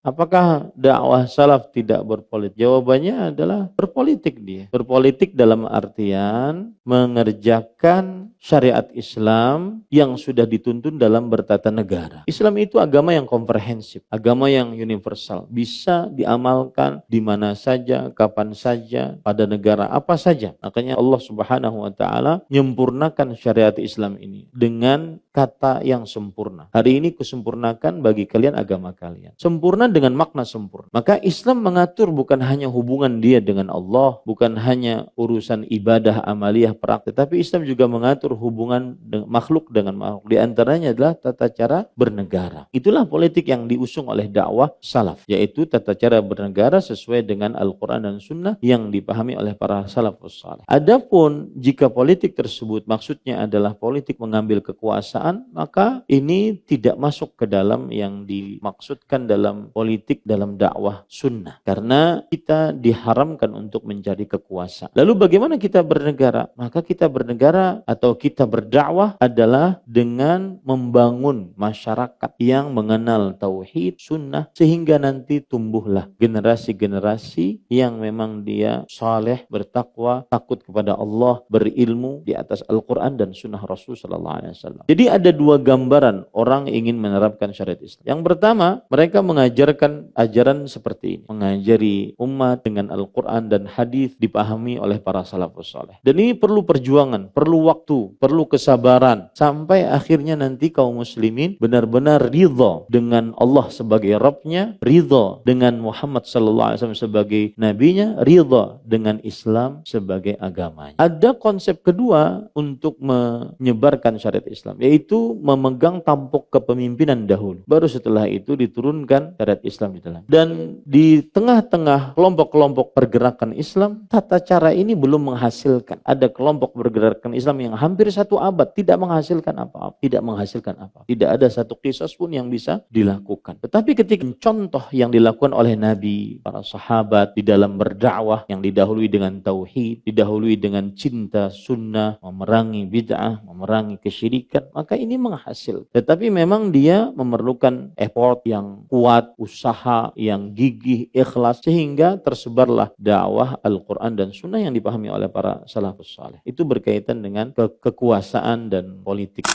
Apakah dakwah salaf tidak berpolitik? Jawabannya adalah berpolitik dia. Berpolitik dalam artian mengerjakan syariat Islam yang sudah dituntun dalam bertata negara. Islam itu agama yang komprehensif, agama yang universal, bisa diamalkan di mana saja, kapan saja, pada negara apa saja. Makanya Allah Subhanahu wa taala menyempurnakan syariat Islam ini dengan kata yang sempurna. Hari ini kusempurnakan bagi kalian agama kalian. Sempurna dengan makna sempurna. Maka Islam mengatur bukan hanya hubungan dia dengan Allah, bukan hanya urusan ibadah, amaliyah, praktik, tapi Islam juga mengatur hubungan makhluk dengan makhluk. Di antaranya adalah tata cara bernegara. Itulah politik yang diusung oleh dakwah salaf, yaitu tata cara bernegara sesuai dengan Al-Quran dan Sunnah yang dipahami oleh para salafus saleh. Adapun jika politik tersebut maksudnya adalah politik mengambil kekuasaan, maka ini tidak masuk ke dalam yang dimaksudkan dalam politik dalam dakwah sunnah. Karena kita diharamkan untuk mencari kekuasaan. Lalu bagaimana kita bernegara? Maka kita bernegara atau kita berdakwah adalah dengan membangun masyarakat yang mengenal tauhid, sunnah, sehingga nanti tumbuhlah generasi-generasi yang memang dia saleh, bertakwa, takut kepada Allah, berilmu di atas Al-Quran dan sunnah Rasul sallallahu alaihi wasallam. Jadi ada dua gambaran orang ingin menerapkan syariat Islam. Yang pertama, mereka mengajarkan ajaran seperti ini, mengajari umat dengan Al-Quran dan hadis dipahami oleh para salafus saleh. Dan ini perlu perjuangan, perlu waktu, perlu kesabaran, sampai akhirnya nanti kaum muslimin benar-benar ridha dengan Allah sebagai Rabbnya, ridha dengan Muhammad sallallahu alaihi wasallam sebagai nabinya, ridha dengan Islam sebagai agamanya. Ada konsep kedua untuk menyebarkan syariat Islam, yaitu memegang tampuk kepemimpinan dahulu. Baru setelah itu diturunkan syariat Islam di dalam. Dan di tengah-tengah kelompok-kelompok pergerakan Islam, tata cara ini belum menghasilkan. Ada kelompok pergerakan Islam yang hampir satu abad tidak menghasilkan apa-apa, tidak ada satu kisah pun yang bisa dilakukan. Tetapi ketika contoh yang dilakukan oleh Nabi, para sahabat di dalam berdakwah yang didahului dengan tauhid, didahului dengan cinta sunnah, memerangi bid'ah, memerangi kesyirikan, maka ini menghasil. Tetapi memang dia memerlukan effort yang kuat, usaha yang gigih, ikhlas, sehingga tersebarlah dakwah Al-Quran dan Sunnah yang dipahami oleh para salafus saleh. Itu berkaitan dengan kekuasaan dan politik.